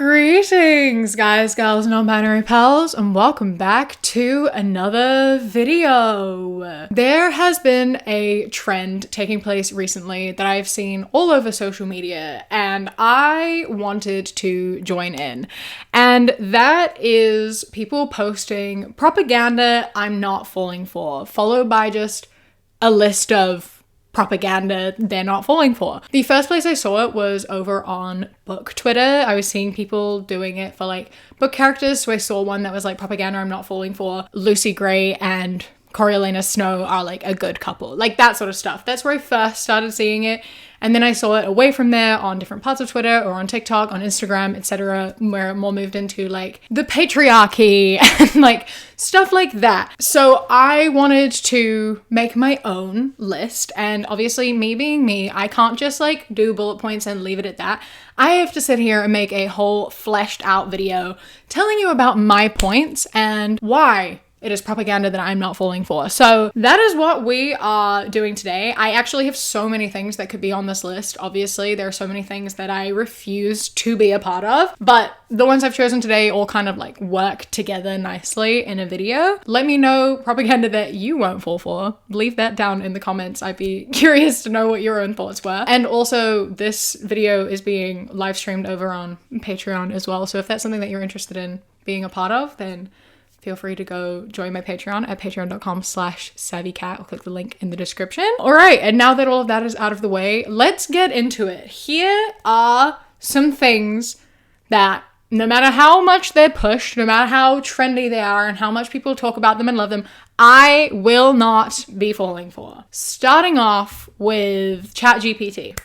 Greetings, guys, gals, non-binary pals, and welcome back to another video. There has been a trend taking place recently that I've seen all over social media, and I wanted to join in. And that is people posting propaganda I'm not falling for, followed by just a list of propaganda they're not falling for. The first place I saw it was over on book Twitter. I was seeing people doing it for like book characters. So I saw one that was like propaganda I'm not falling for. Lucy Gray and Coriolanus Snow are like a good couple. Like that sort of stuff. That's where I first started seeing it. And then I saw it away from there on different parts of Twitter or on TikTok, on Instagram, etc., where it more moved into like the patriarchy and like stuff like that. So I wanted to make my own list, and obviously me being me, I can't just like do bullet points and leave it at that. I have to sit here and make a whole fleshed out video telling you about my points and why it is propaganda that I'm not falling for. So that is what we are doing today. I actually have so many things that could be on this list. Obviously, there are so many things that I refuse to be a part of, but the ones I've chosen today all kind of like work together nicely in a video. Let me know propaganda that you won't fall for. Leave that down in the comments. I'd be curious to know what your own thoughts were. And also, this video is being live streamed over on Patreon as well. So if that's something that you're interested in being a part of, then feel free to go join my Patreon at patreon.com/savvycat or click the link in the description. All right, and now that all of that is out of the way, let's get into it. Here are some things that no matter how much they're pushed, no matter how trendy they are and how much people talk about them and love them, I will not be falling for. Starting off with ChatGPT.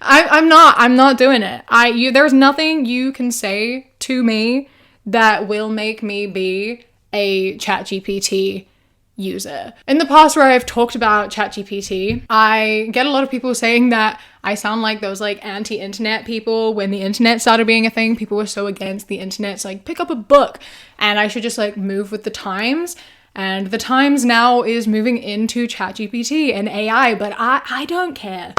I'm not doing it. There's nothing you can say to me that will make me be a ChatGPT user. In the past where I've talked about ChatGPT, I get a lot of people saying that I sound like those like anti-internet people when the internet started being a thing. People were so against the internet. It's like, pick up a book and I should just like move with the times. And the times now is moving into ChatGPT and AI, but I don't care.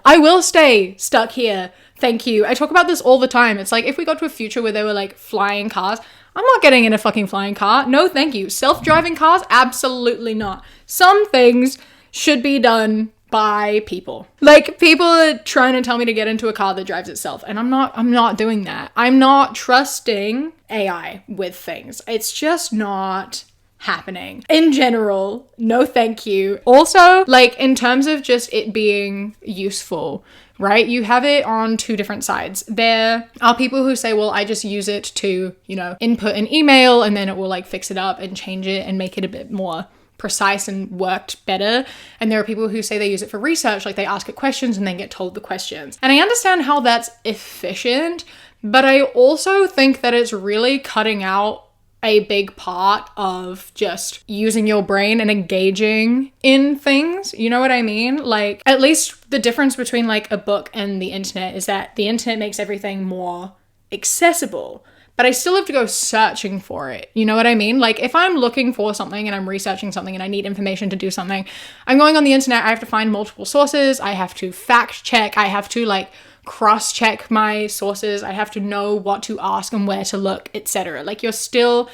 I will stay stuck here. Thank you. I talk about this all the time. It's like if we got to a future where there were like flying cars, I'm not getting in a fucking flying car. No, thank you. Self-driving cars? Absolutely not. Some things should be done by people. Like people are trying to tell me to get into a car that drives itself, and I'm not doing that. I'm not trusting AI with things. It's just not happening. In general, no thank you. Also, like in terms of just it being useful, right? You have it on two different sides. There are people who say, well, I just use it to, input an email and then it will like fix it up and change it and make it a bit more precise and worked better. And there are people who say they use it for research, like they ask it questions and then get told the questions. And I understand how that's efficient, but I also think that it's really cutting out a big part of just using your brain and engaging in things. You know what I mean? Like, at least the difference between like a book and the internet is that the internet makes everything more accessible, but I still have to go searching for it. You know what I mean? Like if I'm looking for something and I'm researching something and I need information to do something, I'm going on the internet, I have to find multiple sources, I have to fact check, I have to like cross-check my sources, I have to know what to ask and where to look, etc. Like you're still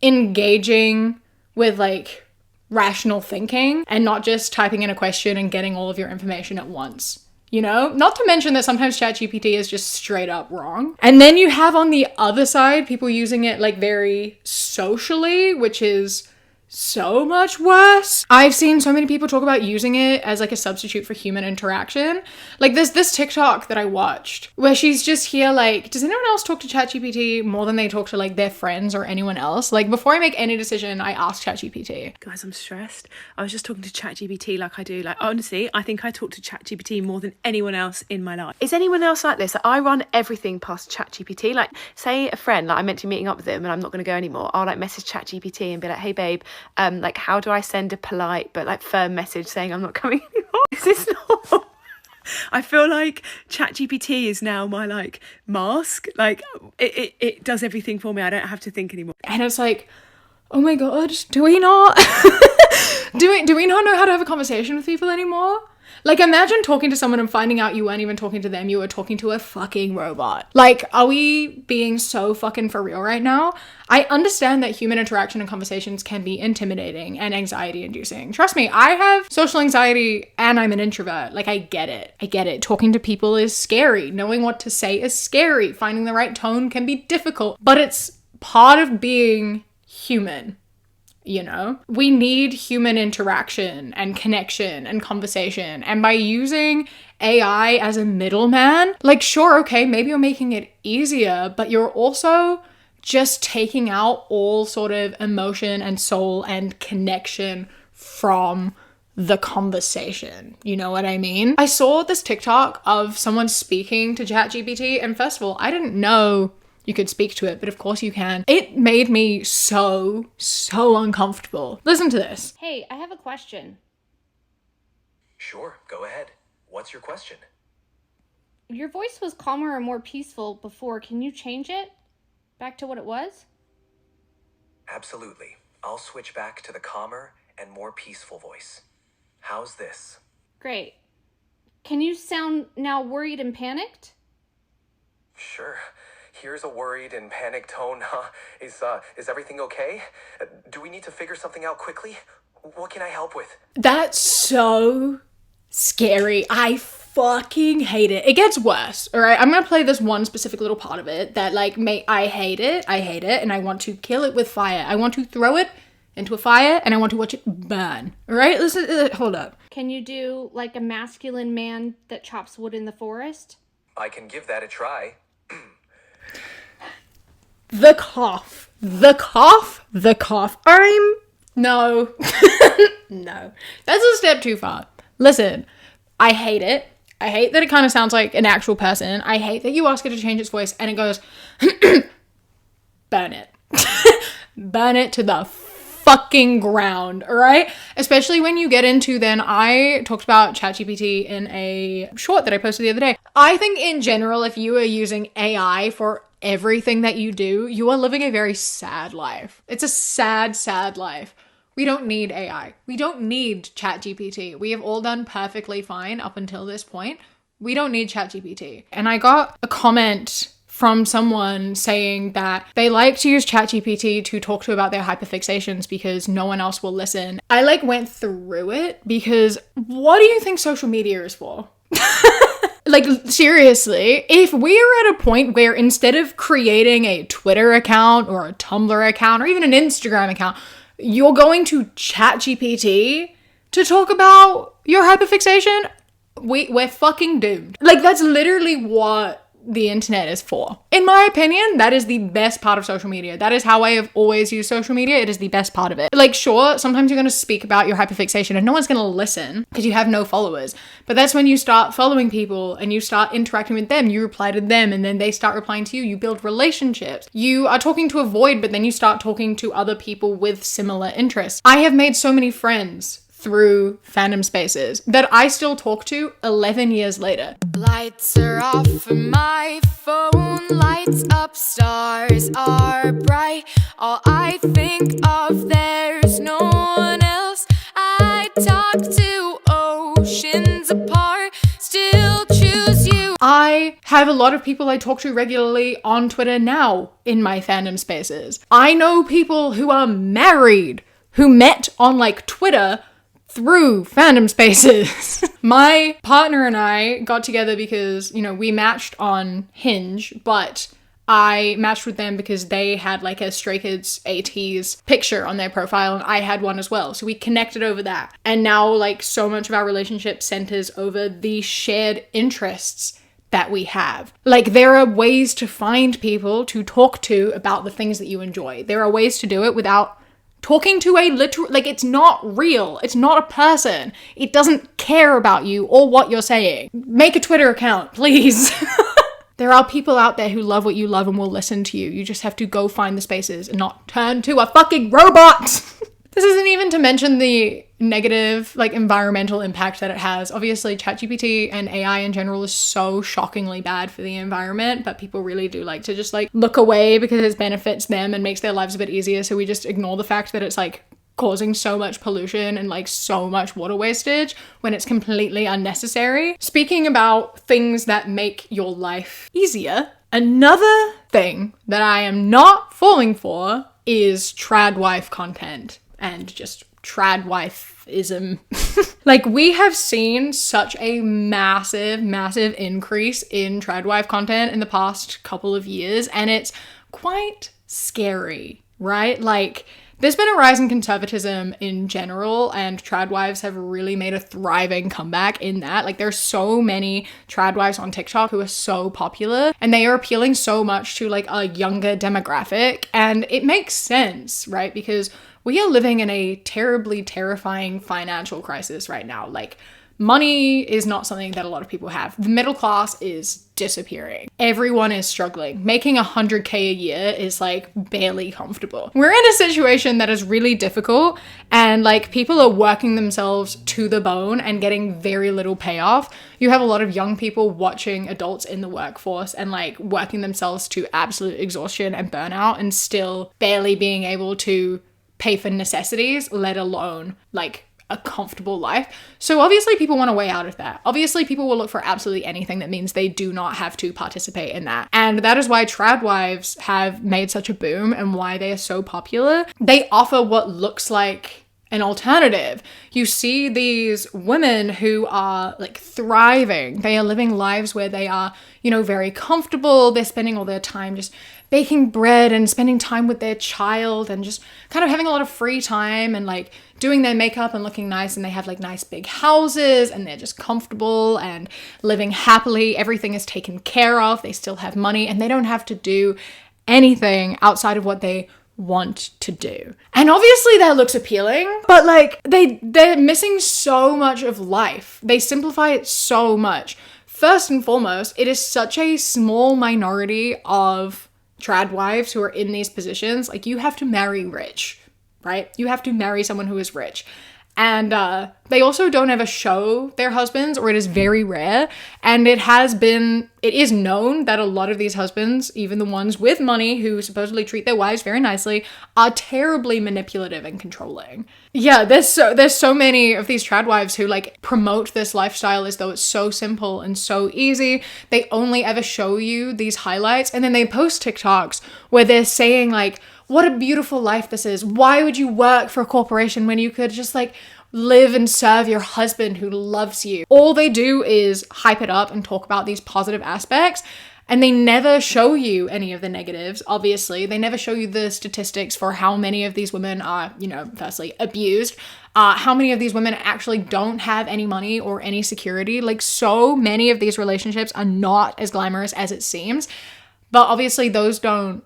engaging with like rational thinking and not just typing in a question and getting all of your information at once. Not to mention that sometimes ChatGPT is just straight up wrong. And then you have on the other side people using it like very socially, which is so much worse. I've seen so many people talk about using it as like a substitute for human interaction. Like there's this TikTok that I watched where she's just here like, does anyone else talk to ChatGPT more than they talk to like their friends or anyone else? Like before I make any decision, I ask ChatGPT. Guys, I'm stressed. I was just talking to ChatGPT like I do. Like honestly, I think I talk to ChatGPT more than anyone else in my life. Is anyone else like this? I run everything past ChatGPT. Like say a friend, like I'm meant to be meeting up with them and I'm not going to go anymore. I'll like message ChatGPT and be like, hey babe, like how do I send a polite but like firm message saying I'm not coming anymore? Is this not? I feel like ChatGPT is now my like mask. Like it does everything for me. I don't have to think anymore. And it's like, oh my god, do we not do we not know how to have a conversation with people anymore? Like, imagine talking to someone and finding out you weren't even talking to them, you were talking to a fucking robot. Like, are we being so fucking for real right now? I understand that human interaction and conversations can be intimidating and anxiety inducing. Trust me, I have social anxiety and I'm an introvert. Like, I get it. I get it. Talking to people is scary. Knowing what to say is scary. Finding the right tone can be difficult, but it's part of being human. You know, we need human interaction and connection and conversation. And by using AI as a middleman, like, sure, okay, maybe you're making it easier, but you're also just taking out all sort of emotion and soul and connection from the conversation. You know what I mean? I saw this TikTok of someone speaking to ChatGPT, and first of all, I didn't know you could speak to it, but of course you can. It made me so uncomfortable. Listen to this. Hey, I have a question. Sure, go ahead. What's your question? Your voice was calmer and more peaceful before. Can you change it back to what it was? Absolutely. I'll switch back to the calmer and more peaceful voice. How's this? Great. Can you sound now worried and panicked? Sure. Here's a worried and panicked tone. Is everything okay? Do we need to figure something out quickly? What can I help with? That's so scary. I fucking hate it. It gets worse, all right? I'm gonna play this one specific little part of it that, like, I hate it, and I want to kill it with fire. I want to throw it into a fire, and I want to watch it burn, all right? Listen, hold up. Can you do, like, a masculine man that chops wood in the forest? I can give that a try. The cough. No. No. That's a step too far. Listen, I hate it. I hate that it kind of sounds like an actual person. I hate that you ask it to change its voice and it goes, burn it. Burn it to the fucking ground, all right? Especially when you get into, then I talked about ChatGPT in a short that I posted the other day. I think in general, if you are using AI for everything that you do, you are living a very sad life. It's a sad life. We don't need AI. We don't need ChatGPT. We have all done perfectly fine up until this point. We don't need ChatGPT. And I got a comment from someone saying that they like to use ChatGPT to talk to about their hyperfixations because no one else will listen. I went through it because what do you think social media is for? Like, seriously, if we're at a point where instead of creating a Twitter account or a Tumblr account or even an Instagram account, you're going to ChatGPT to talk about your hyperfixation, we're fucking doomed. Like, that's literally what the internet is for. In my opinion, that is the best part of social media. That is how I have always used social media. It is the best part of it. Like, sure, sometimes you're going to speak about your hyperfixation and no one's going to listen because you have no followers. But that's when you start following people and you start interacting with them. You reply to them and then they start replying to you. You build relationships. You are talking to a void, but then you start talking to other people with similar interests. I have made so many friends through fandom spaces that I still talk to 11 years later. Lights are off for my phone, lights up, stars are bright. All I think of, there's no one else. I talk to oceans apart, still choose you. I have a lot of people I talk to regularly on Twitter now in my fandom spaces. I know people who are married who met on Twitter through fandom spaces. My partner and I got together because, we matched on Hinge, but I matched with them because they had a Stray Kids AT's picture on their profile and I had one as well. So we connected over that. And now so much of our relationship centers over the shared interests that we have. There are ways to find people to talk to about the things that you enjoy. There are ways to do it without talking to a literal, it's not real. It's not a person. It doesn't care about you or what you're saying. Make a Twitter account, please. There are people out there who love what you love and will listen to you. You just have to go find the spaces and not turn to a fucking robot. This isn't even to mention the negative, environmental impact that it has. Obviously, ChatGPT and AI in general is so shockingly bad for the environment, but people really do like to just look away because it benefits them and makes their lives a bit easier. So we just ignore the fact that it's causing so much pollution and like so much water wastage when it's completely unnecessary. Speaking about things that make your life easier, another thing that I am not falling for is tradwife content and just tradwifeism. Like, we have seen such a massive increase in tradwife content in the past couple of years, and it's quite scary, right? Like, there's been a rise in conservatism in general, and tradwives have really made a thriving comeback in that. Like, there's so many tradwives on TikTok who are so popular, and they are appealing so much to like a younger demographic, and it makes sense, right? Because we are living in a terribly terrifying financial crisis right now. Like, money is not something that a lot of people have. The middle class is disappearing. Everyone is struggling. Making $100K a year is like barely comfortable. We're in a situation that is really difficult, and like people are working themselves to the bone and getting very little payoff. You have a lot of young people watching adults in the workforce and like working themselves to absolute exhaustion and burnout and still barely being able to pay for necessities, let alone like a comfortable life. So obviously people want a way out of that. Obviously people will look for absolutely anything that means they do not have to participate in that. And that is why tradwives have made such a boom and why they are so popular. They offer what looks like an alternative. You see these women who are like thriving. They are living lives where they are, you know, very comfortable. They're spending all their time just baking bread and spending time with their child and just kind of having a lot of free time and like doing their makeup and looking nice, and they have like nice big houses and they're just comfortable and living happily. Everything is taken care of. They still have money and they don't have to do anything outside of what they want to do. And obviously that looks appealing, but like they're missing so much of life. They simplify it so much. First and foremost, it is such a small minority of tradwives who are in these positions. Like, you have to marry rich, right? You have to marry someone who is rich. And they also don't ever show their husbands, or it is very rare. And it is known that a lot of these husbands, even the ones with money who supposedly treat their wives very nicely, are terribly manipulative and controlling. Yeah, there's so many of these tradwives who like promote this lifestyle as though it's so simple and so easy. They only ever show you these highlights, and then they post TikToks where they're saying like, what a beautiful life this is. Why would you work for a corporation when you could just like live and serve your husband who loves you? All they do is hype it up and talk about these positive aspects, and they never show you any of the negatives. Obviously, they never show you the statistics for how many of these women are, you know, firstly abused, how many of these women actually don't have any money or any security. Like, so many of these relationships are not as glamorous as it seems, but obviously those don't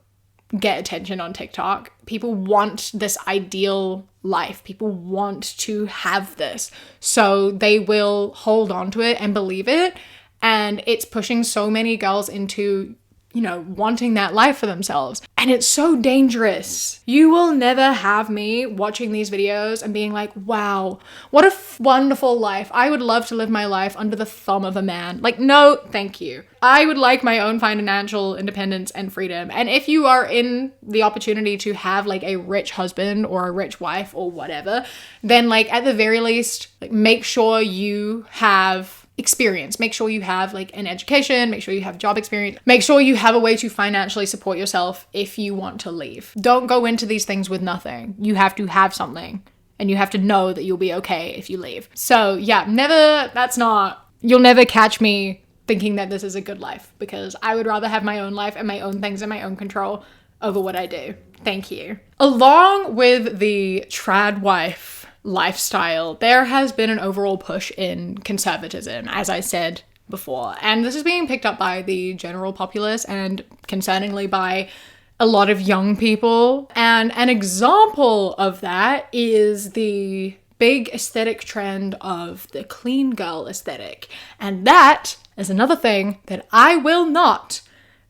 get attention on TikTok. People want this ideal life. People want to have this. So they will hold on to it and believe it. And it's pushing so many girls into, you know, wanting that life for themselves. And it's so dangerous. You will never have me watching these videos and being like, wow, what a wonderful life. I would love to live my life under the thumb of a man. Like, no, thank you. I would like my own financial independence and freedom. And if you are in the opportunity to have like a rich husband or a rich wife or whatever, then like at the very least, like make sure you have experience. Make sure you have like an education, make sure you have job experience, make sure you have a way to financially support yourself if you want to leave. Don't go into these things with nothing. You have to have something, and you have to know that you'll be okay if you leave. So yeah, you'll never catch me thinking that this is a good life, because I would rather have my own life and my own things and my own control over what I do. Thank you. Along with the tradwife lifestyle, there has been an overall push in conservatism, as I said before, and this is being picked up by the general populace and concerningly by a lot of young people. And an example of that is the big aesthetic trend of the clean girl aesthetic, and that is another thing that I will not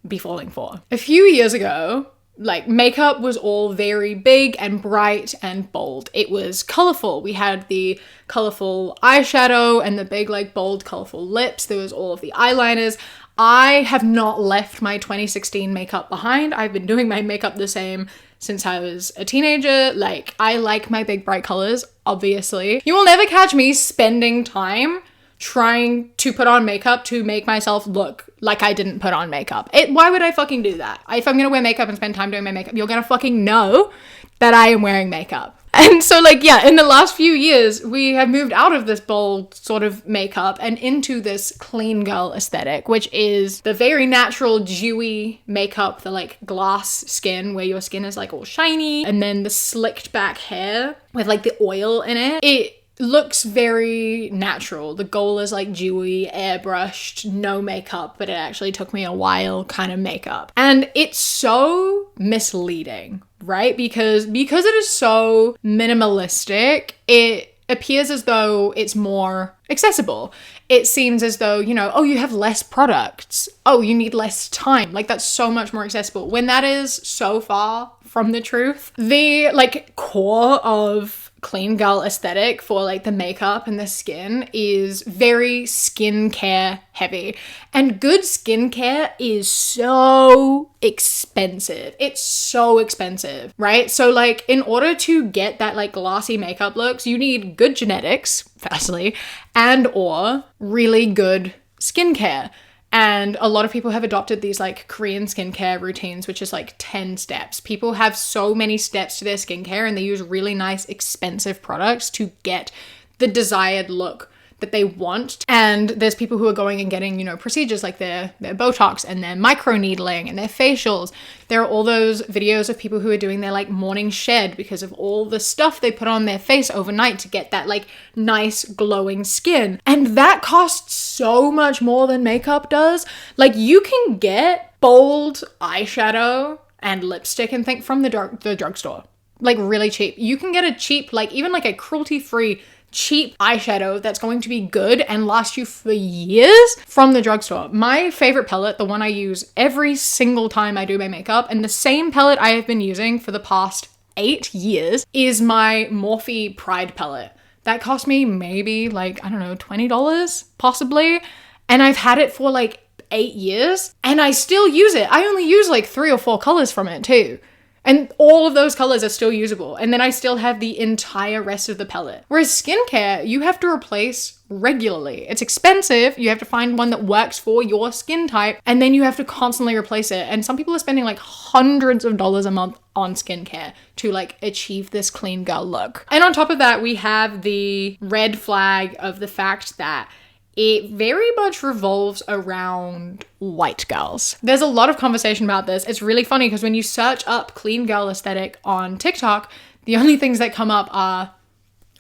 be falling for. A few years ago, like, makeup was all very big and bright and bold. It was colorful. We had the colorful eyeshadow and the big, like, bold, colorful lips. There was all of the eyeliners. I have not left my 2016 makeup behind. I've been doing my makeup the same since I was a teenager. Like, I like my big bright colors, obviously. You will never catch me spending time trying to put on makeup to make myself look like I didn't put on makeup. Why would I fucking do that? If I'm gonna wear makeup and spend time doing my makeup, you're gonna fucking know that I am wearing makeup. And so, like, yeah, in the last few years, we have moved out of this bold sort of makeup and into this clean girl aesthetic, which is the very natural, dewy makeup, the, like, glass skin, where your skin is, like, all shiny, and then the slicked back hair with, like, the oil in it. It looks very natural. The goal is, like, dewy, airbrushed, no makeup, but it actually took me a while kind of makeup. And it's so misleading, right? Because it is so minimalistic, it appears as though it's more accessible. It seems as though, you know, oh, you have less products. Oh, you need less time. Like, that's so much more accessible, when that is so far from the truth. The, like, core of clean girl aesthetic for, like, the makeup and the skin is very skincare heavy, and good skincare is so expensive. It's so expensive, right? So, like, in order to get that, like, glossy makeup looks, you need good genetics, firstly, and or really good skincare. And a lot of people have adopted these, like, Korean skincare routines, which is like 10 steps. People have so many steps to their skincare, and they use really nice, expensive products to get the desired look that they want. And there's people who are going and getting, you know, procedures like their Botox and their microneedling and their facials. There are all those videos of people who are doing their, like, morning shed because of all the stuff they put on their face overnight to get that, like, nice glowing skin. And that costs so much more than makeup does. Like, you can get bold eyeshadow and lipstick and think from the drugstore, like, really cheap. You can get a cheap, like, even like a cruelty-free cheap eyeshadow that's going to be good and last you for years from the drugstore. My favorite palette, the one I use every single time I do my makeup, and the same palette I have been using for the past 8 years, is my Morphe Pride palette. That cost me maybe, like, I don't know, $20 possibly, and I've had it for like 8 years and I still use it. I only use like 3 or 4 colors from it too. And all of those colors are still usable. And then I still have the entire rest of the palette. Whereas skincare, you have to replace regularly. It's expensive. You have to find one that works for your skin type. And then you have to constantly replace it. And some people are spending like hundreds of dollars a month on skincare to, like, achieve this clean girl look. And on top of that, we have the red flag of the fact that it very much revolves around white girls. There's a lot of conversation about this. It's really funny because when you search up clean girl aesthetic on TikTok, the only things that come up are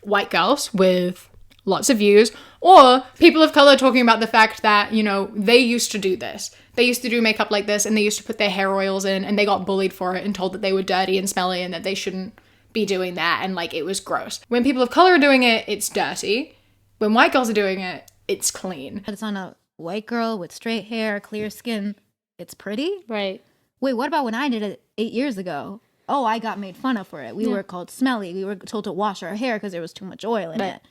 white girls with lots of views, or people of color talking about the fact that, you know, they used to do this. They used to do makeup like this, and they used to put their hair oils in, and they got bullied for it and told that they were dirty and smelly and that they shouldn't be doing that, and, like, it was gross. When people of color are doing it, it's dirty. When white girls are doing it, it's clean. It's on a white girl with straight hair, clear skin. It's pretty? Right. Wait, what about when I did it 8 years ago? Oh, I got made fun of for it. We were called smelly. We were told to wash our hair because there was too much oil in it.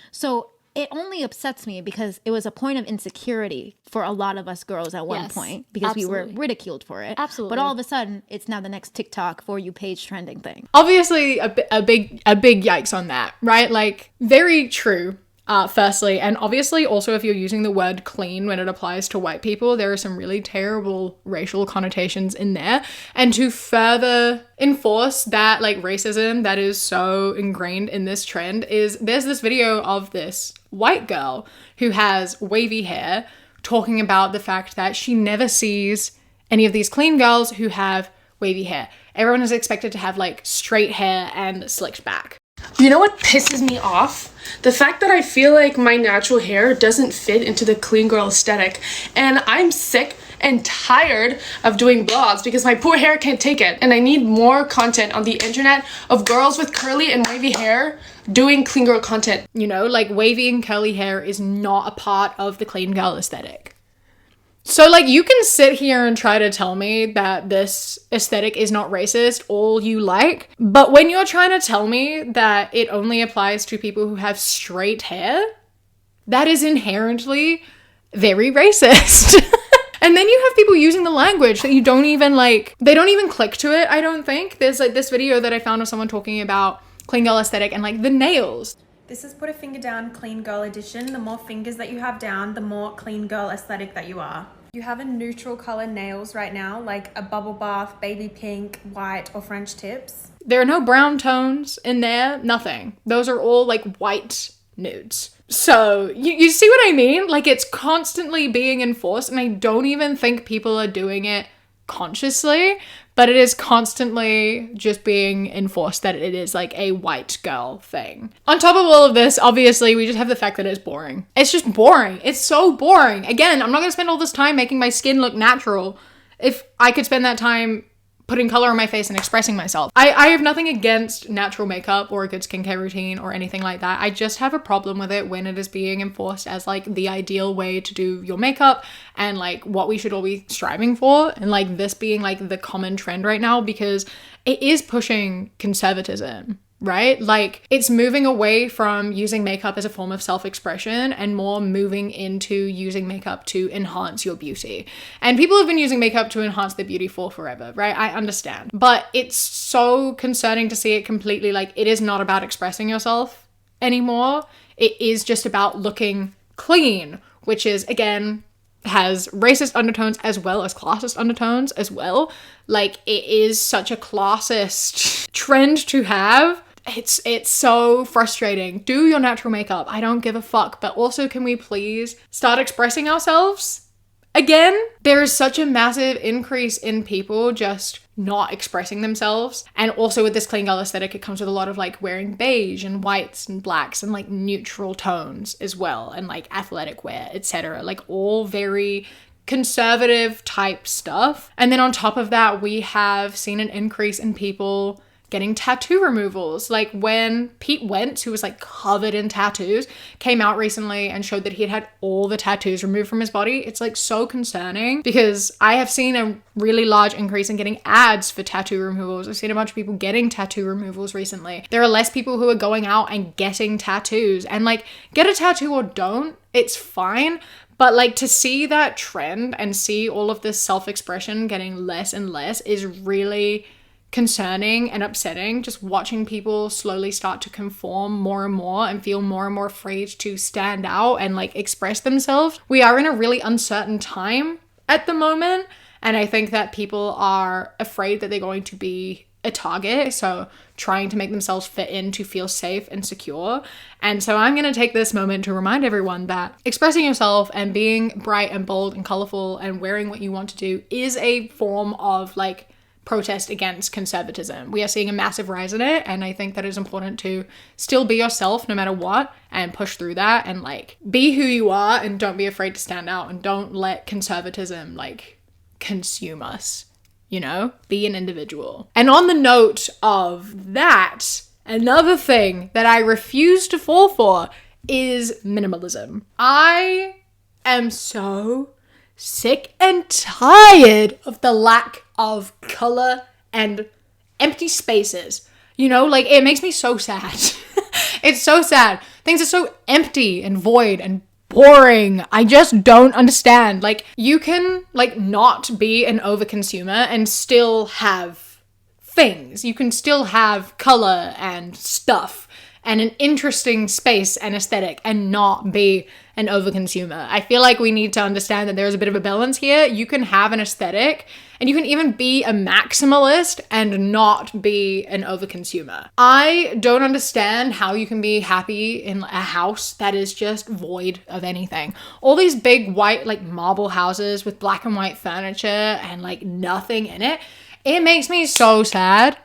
So it only upsets me because it was a point of insecurity for a lot of us girls at one point, because we were ridiculed for it. Absolutely. But all of a sudden, it's now the next TikTok For You page trending thing. Obviously, a big yikes on that, right? Like, very true. Firstly, and obviously also if you're using the word clean when it applies to white people, there are some really terrible racial connotations in there. And to further enforce that, like, racism that is so ingrained in this trend, is there's this video of this white girl who has wavy hair talking about the fact that she never sees any of these clean girls who have wavy hair. Everyone is expected to have, like, straight hair and slicked back. You know what pisses me off? The fact that I feel like my natural hair doesn't fit into the clean girl aesthetic, and I'm sick and tired of doing vlogs because my poor hair can't take it, and I need more content on the internet of girls with curly and wavy hair doing clean girl content. You know, like, wavy and curly hair is not a part of the clean girl aesthetic. So, like, you can sit here and try to tell me that this aesthetic is not racist all you like, but when you're trying to tell me that it only applies to people who have straight hair, that is inherently very racist. And then you have people using the language that you don't even like, they don't even click to it, I don't think. There's like this video that I found of someone talking about clean girl aesthetic and like the nails. This is Put a Finger Down Clean Girl edition. The more fingers that you have down, the more clean girl aesthetic that you are. You have a neutral color nails right now, like a bubble bath, baby pink, white, or French tips. There are no brown tones in there, nothing. Those are all like white nudes. So you see what I mean? Like it's constantly being enforced, and I don't even think people are doing it consciously, but it is constantly just being enforced that it is like a white girl thing. On top of all of this, obviously, we just have the fact that it's boring. It's just boring. It's so boring. Again, I'm not gonna spend all this time making my skin look natural if I could spend that time putting color on my face and expressing myself. I have nothing against natural makeup or a good skincare routine or anything like that. I just have a problem with it when it is being enforced as like the ideal way to do your makeup and like what we should all be striving for, and like this being like the common trend right now, because it is pushing conservatism. Right? Like it's moving away from using makeup as a form of self-expression and more moving into using makeup to enhance your beauty. And people have been using makeup to enhance their beauty for forever, right? I understand. But it's so concerning to see it completely like it is not about expressing yourself anymore. It is just about looking clean, which is again has racist undertones as well as classist undertones as well. Like it is such a classist trend to have. It's so frustrating. Do your natural makeup. I don't give a fuck. But also, can we please start expressing ourselves again? There is such a massive increase in people just not expressing themselves. And also with this clean girl aesthetic, it comes with a lot of like wearing beige and whites and blacks and like neutral tones as well, and like athletic wear, etc. Like all very conservative type stuff. And then on top of that, we have seen an increase in people getting tattoo removals. Like when Pete Wentz, who was like covered in tattoos, came out recently and showed that he had all the tattoos removed from his body. It's like so concerning, because I have seen a really large increase in getting ads for tattoo removals. I've seen a bunch of people getting tattoo removals recently. There are less people who are going out and getting tattoos, and like get a tattoo or don't, it's fine. But like to see that trend and see all of this self-expression getting less and less is really concerning and upsetting. Just watching people slowly start to conform more and more and feel more and more afraid to stand out and like express themselves. We are in a really uncertain time at the moment, and I think that people are afraid that they're going to be a target, so trying to make themselves fit in to feel safe and secure. And so I'm going to take this moment to remind everyone that expressing yourself and being bright and bold and colorful and wearing what you want to do is a form of like protest against conservatism. We are seeing a massive rise in it, and I think that it's important to still be yourself no matter what and push through that and like be who you are, and don't be afraid to stand out, and don't let conservatism like consume us, you know? Be an individual. And on the note of that, another thing that I refuse to fall for is minimalism. I am so sick and tired of the lack of color and empty spaces. You know, like it makes me so sad. It's so sad. Things are so empty and void and boring. I just don't understand. Like you can like not be an overconsumer and still have things. You can still have color and stuff and an interesting space and aesthetic and not be an overconsumer. I feel like we need to understand that there's a bit of a balance here. You can have an aesthetic and you can even be a maximalist and not be an overconsumer. I don't understand how you can be happy in a house that is just void of anything. All these big white like marble houses with black and white furniture and like nothing in it. It makes me so sad.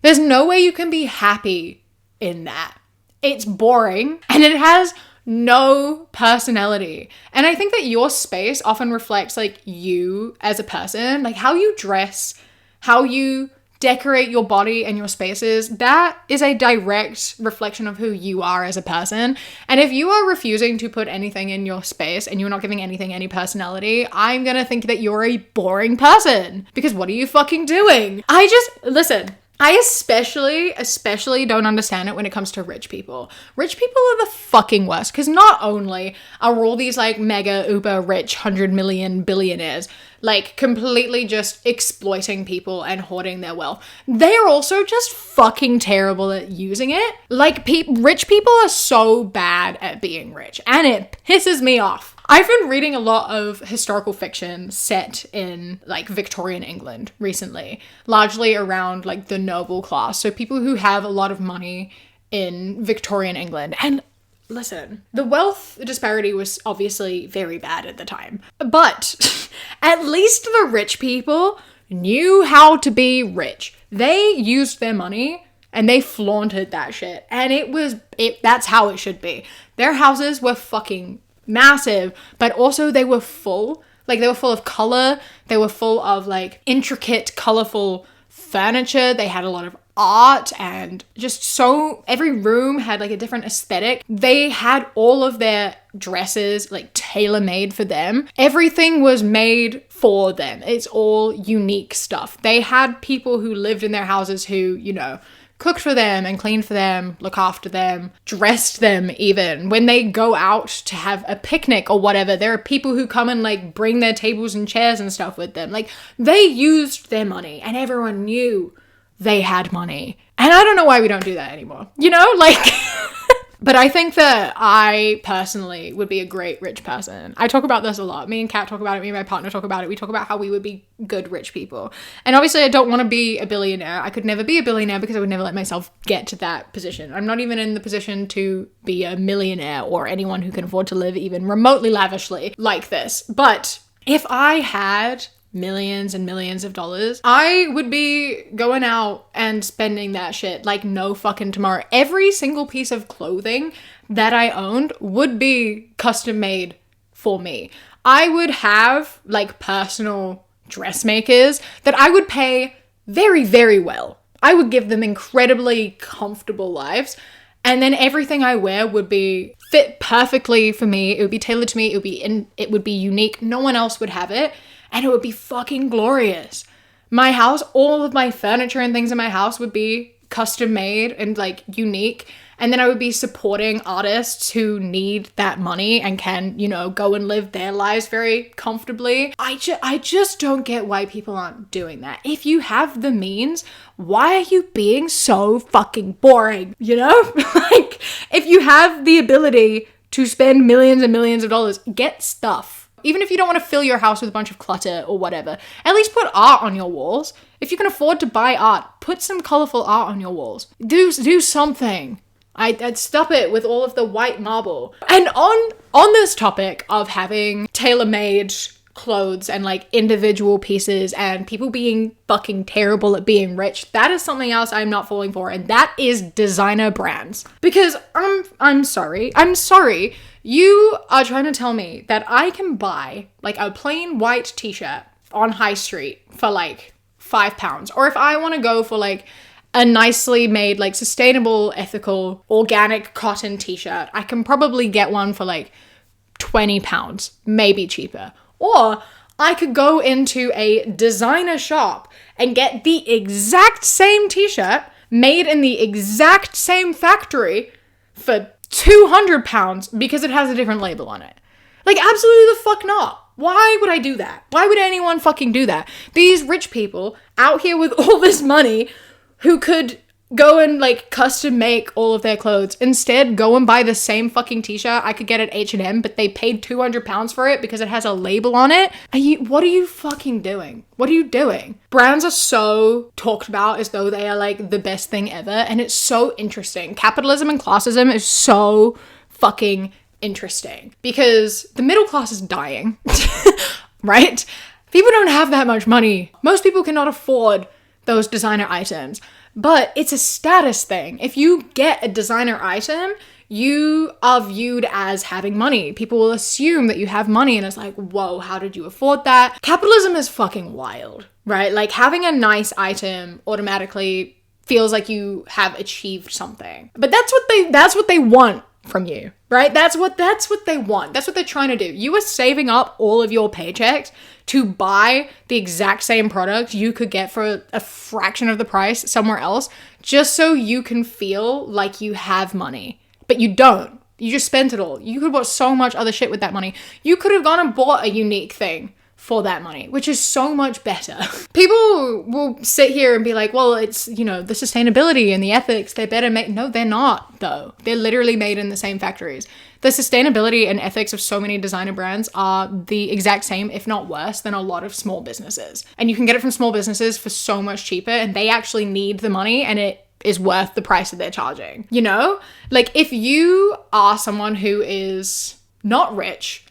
There's no way you can be happy in that. It's boring and it has no personality. And I think that your space often reflects like you as a person, like how you dress, how you decorate your body and your spaces. That is a direct reflection of who you are as a person. And if you are refusing to put anything in your space and you're not giving anything any personality, I'm gonna think that you're a boring person, because what are you fucking doing? Listen, I especially don't understand it when it comes to rich people. Rich people are the fucking worst, because not only are all these like mega uber rich 100 million billionaires like completely just exploiting people and hoarding their wealth, they are also just fucking terrible at using it. Like rich people are so bad at being rich, and it pisses me off. I've been reading a lot of historical fiction set in like Victorian England recently, largely around like the noble class. So people who have a lot of money in Victorian England. And listen, the wealth disparity was obviously very bad at the time, but at least the rich people knew how to be rich. They used their money and they flaunted that shit. And that's how it should be. Their houses were fucking massive, but also they were full of color. They were full of like intricate, colorful furniture. They had a lot of art, and just so every room had like a different aesthetic. They had all of their dresses like tailor-made for them. Everything was made for them. It's all unique stuff. They had people who lived in their houses who, you know, cooked for them and cleaned for them, look after them, dressed them even. When they go out to have a picnic or whatever, there are people who come and like bring their tables and chairs and stuff with them. Like, they used their money and everyone knew they had money. And I don't know why we don't do that anymore. You know, like... But I think that I personally would be a great rich person. I talk about this a lot. Me and Kat talk about it. Me and my partner talk about it. We talk about how we would be good rich people. And obviously I don't want to be a billionaire. I could never be a billionaire because I would never let myself get to that position. I'm not even in the position to be a millionaire or anyone who can afford to live even remotely lavishly like this. But if I had millions and millions of dollars, I would be going out and spending that shit like no fucking tomorrow. Every single piece of clothing that I owned would be custom made for me. I would have like personal dressmakers that I would pay very, very well. I would give them incredibly comfortable lives. And then everything I wear would be fit perfectly for me. It would be tailored to me. It would be unique. No one else would have it. And it would be fucking glorious. My house, all of my furniture and things in my house would be custom made and like unique. And then I would be supporting artists who need that money and can, you know, go and live their lives very comfortably. I just don't get why people aren't doing that. If you have the means, why are you being so fucking boring? You know, like if you have the ability to spend millions and millions of dollars, get stuff. Even if you don't want to fill your house with a bunch of clutter or whatever, at least put art on your walls. If you can afford to buy art, put some colorful art on your walls. Do something. I'd stop it with all of the white marble. And on this topic of having tailor-made clothes and like individual pieces and people being fucking terrible at being rich, that is something else I'm not falling for, and that is designer brands. Because I'm sorry. You are trying to tell me that I can buy like a plain white t-shirt on High Street for like £5, or if I want to go for like a nicely made, like sustainable, ethical, organic cotton t-shirt, I can probably get one for like £20, maybe cheaper. Or I could go into a designer shop and get the exact same t-shirt made in the exact same factory for £200 because it has a different label on it. Like, absolutely the fuck not. Why would I do that? Why would anyone fucking do that? These rich people out here with all this money who could go and like custom make all of their clothes, instead go and buy the same fucking t-shirt I could get at H&M, but they paid £200 for it because it has a label on it. What are you fucking doing? What are you doing? Brands are so talked about as though they are like the best thing ever, and it's so interesting. Capitalism and classism is so fucking interesting because the middle class is dying, right? People don't have that much money. Most people cannot afford those designer items. But it's a status thing. If you get a designer item, you are viewed as having money. People will assume that you have money, and it's like, whoa, how did you afford that? Capitalism is fucking wild, right? Like, having a nice item automatically feels like you have achieved something. But that's what they want from you, right? That's what they want. That's what they're trying to do. You are saving up all of your paychecks to buy the exact same product you could get for a fraction of the price somewhere else, just so you can feel like you have money. But you don't. You just spent it all. You could have bought so much other shit with that money. You could have gone and bought a unique thing for that money, which is so much better. People will sit here and be like, well, it's, you know, the sustainability and the ethics, they're better made. No, they're not, though. They're literally made in the same factories. The sustainability and ethics of so many designer brands are the exact same, if not worse, than a lot of small businesses. And you can get it from small businesses for so much cheaper, and they actually need the money, and it is worth the price that they're charging. You know? Like, if you are someone who is not rich,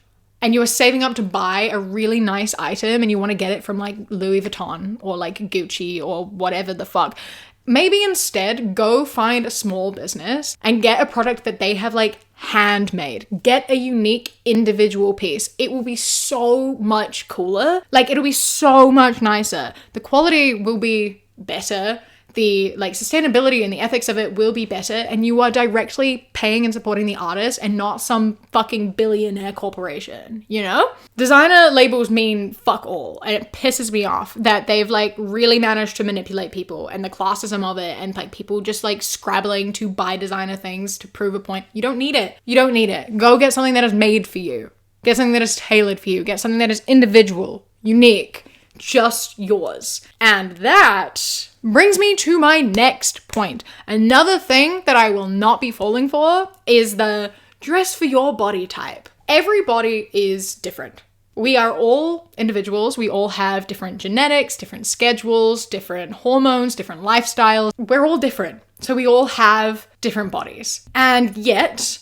and you are saving up to buy a really nice item and you want to get it from like Louis Vuitton or like Gucci or whatever the fuck, maybe instead go find a small business and get a product that they have like handmade. Get a unique individual piece. It will be so much cooler. Like, it'll be so much nicer. The quality will be better. The like sustainability and the ethics of it will be better, and you are directly paying and supporting the artist and not some fucking billionaire corporation, you know? Designer labels mean fuck all, and it pisses me off that they've like really managed to manipulate people and the classism of it, and like people just like scrabbling to buy designer things to prove a point. You don't need it. You don't need it. Go get something that is made for you. Get something that is tailored for you. Get something that is individual, unique, just yours. And that brings me to my next point. Another thing that I will not be falling for is the dress for your body type. Everybody is different. We are all individuals. We all have different genetics, different schedules, different hormones, different lifestyles. We're all different. So we all have different bodies. And yet,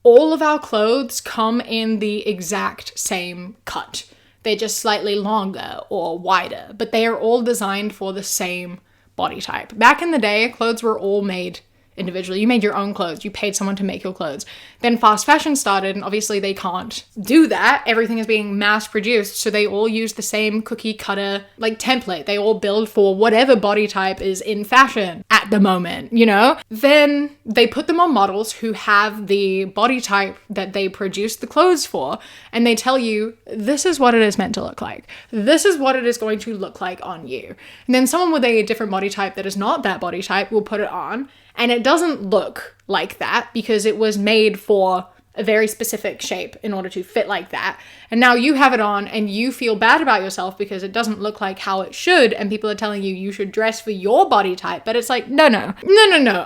all of our clothes come in the exact same cut. They're just slightly longer or wider, but they are all designed for the same body type. Back in the day, clothes were all made individually. You made your own clothes. You paid someone to make your clothes. Then fast fashion started, and obviously they can't do that. Everything is being mass produced, so they all use the same cookie cutter like template. They all build for whatever body type is in fashion at the moment, you know? Then they put them on models who have the body type that they produce the clothes for, and they tell you, this is what it is meant to look like. This is what it is going to look like on you. And then someone with a different body type that is not that body type will put it on, and it doesn't look like that because it was made for a very specific shape in order to fit like that. And now you have it on and you feel bad about yourself because it doesn't look like how it should, and people are telling you you should dress for your body type. But it's like, no.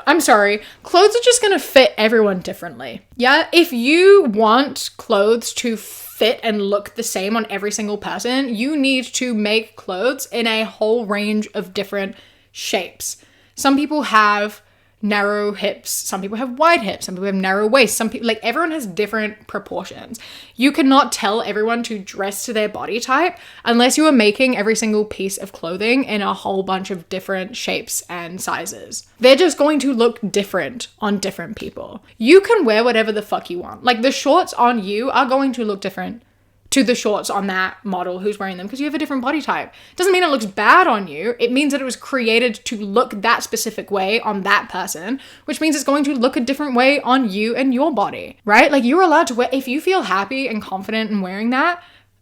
I'm sorry. Clothes are just gonna fit everyone differently. Yeah? If you want clothes to fit and look the same on every single person, you need to make clothes in a whole range of different shapes. Some people have narrow hips, some people have wide hips, some people have narrow waists, some people, like, everyone has different proportions. You cannot tell everyone to dress to their body type unless you are making every single piece of clothing in a whole bunch of different shapes and sizes. They're just going to look different on different people. You can wear whatever the fuck you want. Like, the shorts on you are going to look different to the shorts on that model who's wearing them because you have a different body type. Doesn't mean it looks bad on you. It means that it was created to look that specific way on that person, which means it's going to look a different way on you and your body, right? Like, you're allowed to wear, if you feel happy and confident in wearing that,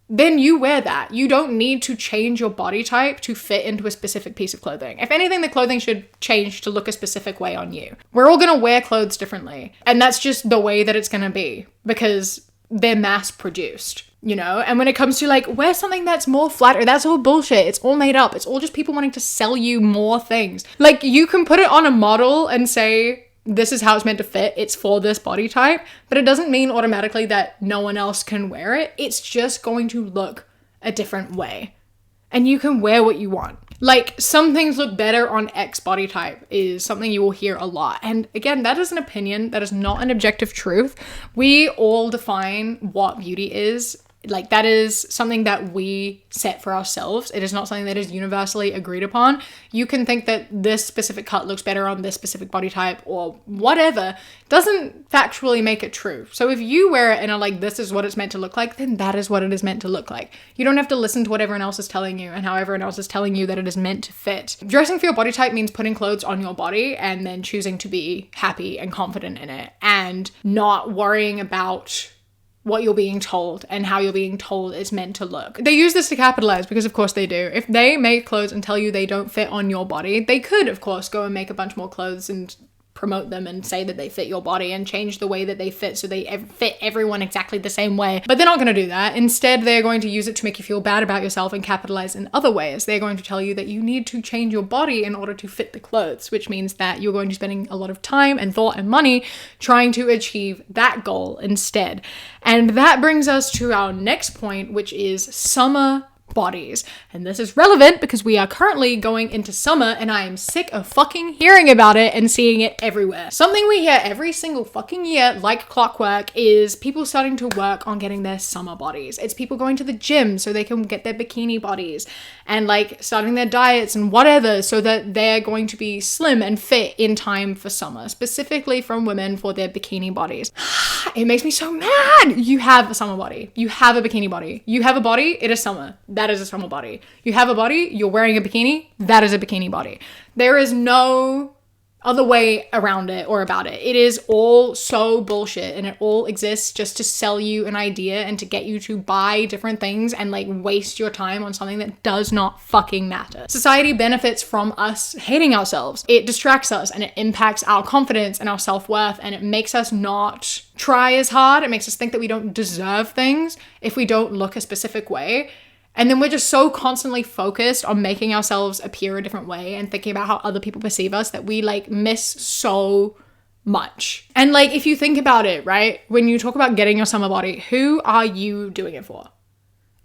then you wear that. You don't need to change your body type to fit into a specific piece of clothing. If anything, the clothing should change to look a specific way on you. We're all gonna wear clothes differently, and that's just the way that it's gonna be because they're mass produced. You know, and when it comes to like, wear something that's more flatter, that's all bullshit. It's all made up. It's all just people wanting to sell you more things. Like, you can put it on a model and say, this is how it's meant to fit. It's for this body type, but it doesn't mean automatically that no one else can wear it. It's just going to look a different way. And you can wear what you want. Like, some things look better on X body type is something you will hear a lot. And again, that is an opinion. That is not an objective truth. We all define what beauty is Like, that is something that we set for ourselves. It is not something that is universally agreed upon. You can think that this specific cut looks better on this specific body type or whatever. Doesn't factually make it true. So if you wear it and are like, this is what it's meant to look like, then that is what it is meant to look like. You don't have to listen to what everyone else is telling you and how everyone else is telling you that it is meant to fit. Dressing for your body type means putting clothes on your body and then choosing to be happy and confident in it and not worrying about what you're being told and how you're being told it's meant to look. They use this to capitalize because of course they do. If they make clothes and tell you they don't fit on your body, they could of course go and make a bunch more clothes and promote them and say that they fit your body and change the way that they fit so they fit everyone exactly the same way. But they're not going to do that. Instead, they're going to use it to make you feel bad about yourself and capitalize in other ways. They're going to tell you that you need to change your body in order to fit the clothes, which means that you're going to be spending a lot of time and thought and money trying to achieve that goal instead. And that brings us to our next point, which is summer bodies. And this is relevant because we are currently going into summer and I am sick of fucking hearing about it and seeing it everywhere. Something we hear every single fucking year, like clockwork, is people starting to work on getting their summer bodies. It's people going to the gym so they can get their bikini bodies and like starting their diets and whatever so that they're going to be slim and fit in time for summer, specifically from women for their bikini bodies. It makes me so mad. You have a summer body. You have a bikini body. You have a body, it is summer. That is a summer body. You have a body, you're wearing a bikini, that is a bikini body. There is no other way around it or about it. It is all so bullshit and it all exists just to sell you an idea and to get you to buy different things and like waste your time on something that does not fucking matter. Society benefits from us hating ourselves. It distracts us and it impacts our confidence and our self-worth and it makes us not try as hard. It makes us think that we don't deserve things if we don't look a specific way. And then we're just so constantly focused on making ourselves appear a different way and thinking about how other people perceive us that we like miss so much. And like, if you think about it, right? When you talk about getting your summer body, who are you doing it for?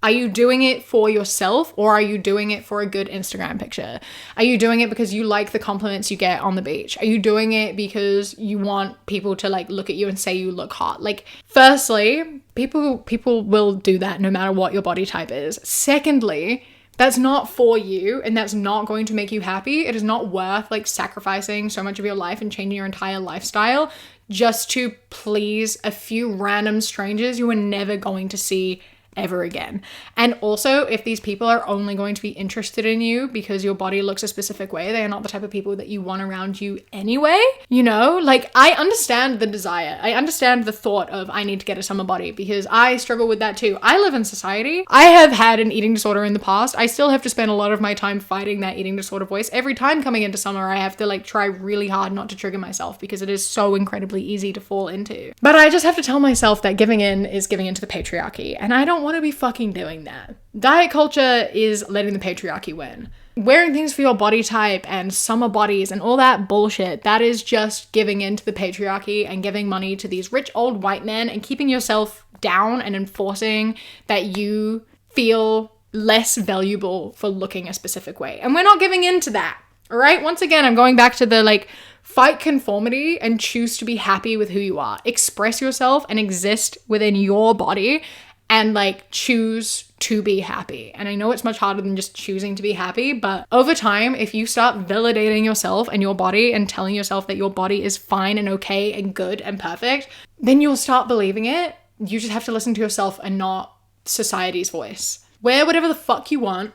Are you doing it for yourself or are you doing it for a good Instagram picture? Are you doing it because you like the compliments you get on the beach? Are you doing it because you want people to like look at you and say you look hot? Like, firstly, people will do that no matter what your body type is. Secondly, that's not for you and that's not going to make you happy. It is not worth like sacrificing so much of your life and changing your entire lifestyle just to please a few random strangers you are never going to see ever again. And also, if these people are only going to be interested in you because your body looks a specific way, they are not the type of people that you want around you anyway. You know, like, I understand the desire. I understand the thought of I need to get a summer body because I struggle with that too. I live in society. I have had an eating disorder in the past. I still have to spend a lot of my time fighting that eating disorder voice. Every time coming into summer, I have to like try really hard not to trigger myself because it is so incredibly easy to fall into. But I just have to tell myself that giving in is giving into the patriarchy, and I don't want to be fucking doing that. Diet culture is letting the patriarchy win. Wearing things for your body type and summer bodies and all that bullshit, that is just giving in to the patriarchy and giving money to these rich old white men and keeping yourself down and enforcing that you feel less valuable for looking a specific way. And we're not giving in to that. All right? Once again, I'm going back to the like, fight conformity and choose to be happy with who you are. Express yourself and exist within your body and like choose to be happy. And I know it's much harder than just choosing to be happy, but over time, if you start validating yourself and your body and telling yourself that your body is fine and okay and good and perfect, then you'll start believing it. You just have to listen to yourself and not society's voice. Wear whatever the fuck you want.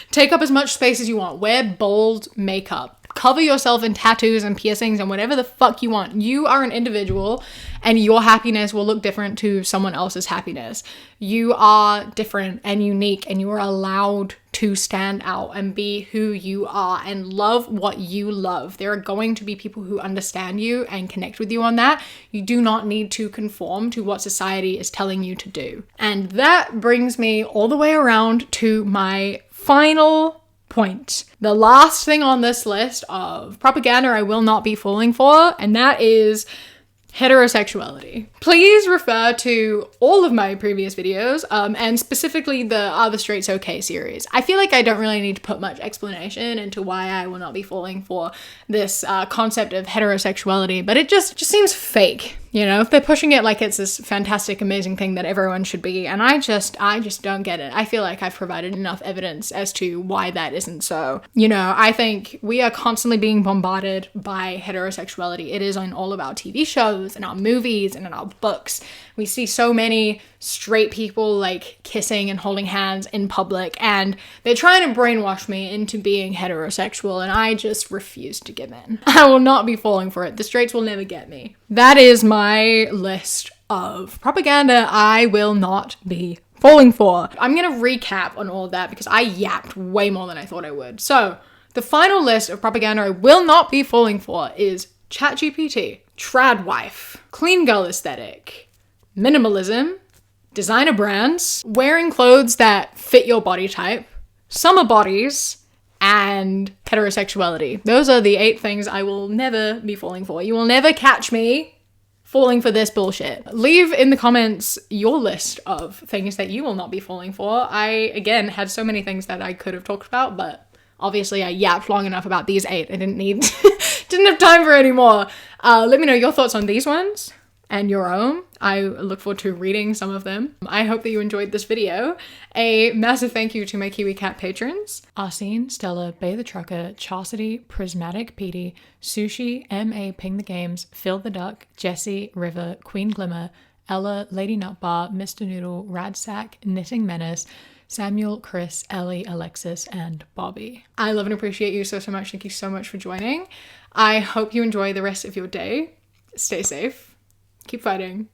Take up as much space as you want. Wear bold makeup. Cover yourself in tattoos and piercings and whatever the fuck you want. You are an individual and your happiness will look different to someone else's happiness. You are different and unique and you are allowed to stand out and be who you are and love what you love. There are going to be people who understand you and connect with you on that. You do not need to conform to what society is telling you to do. And that brings me all the way around to my final point. The last thing on this list of propaganda I will not be falling for, and that is heterosexuality. Please refer to all of my previous videos, and specifically the Are the Straights Okay series. I feel like I don't really need to put much explanation into why I will not be falling for this concept of heterosexuality, but it just seems fake. You know, if they're pushing it like it's this fantastic, amazing thing that everyone should be, and I just don't get it. I feel like I've provided enough evidence as to why that isn't so. You know, I think we are constantly being bombarded by heterosexuality. It is on all of our TV shows and our movies and in our books. We see so many straight people like kissing and holding hands in public, and they're trying to brainwash me into being heterosexual, and I just refuse to give in. I will not be falling for it. The straights will never get me. That is my list of propaganda I will not be falling for. I'm gonna recap on all of that because I yapped way more than I thought I would. So the final list of propaganda I will not be falling for is ChatGPT, tradwife, clean girl aesthetic, minimalism, designer brands, wearing clothes that fit your body type, summer bodies, and heterosexuality. Those are the 8 things I will never be falling for. You will never catch me falling for this bullshit. Leave in the comments your list of things that you will not be falling for. I, again, had so many things that I could have talked about, but obviously I yapped long enough about these 8. I didn't have time for any more. Let me know your thoughts on these ones and your own. I look forward to reading some of them. I hope that you enjoyed this video. A massive thank you to my Kiwi Cat patrons: Arsene, Stella, Bay the Trucker, Chastity, Prismatic Petey, Sushi, M.A. Ping the Games, Phil the Duck, Jessie, River, Queen Glimmer, Ella, Lady Nutbar, Mr. Noodle, Radsack, Knitting Menace, Samuel, Chris, Ellie, Alexis, and Bobby. I love and appreciate you so much. Thank you so much for joining. I hope you enjoy the rest of your day. Stay safe. Keep fighting.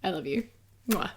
I love you. Mwah.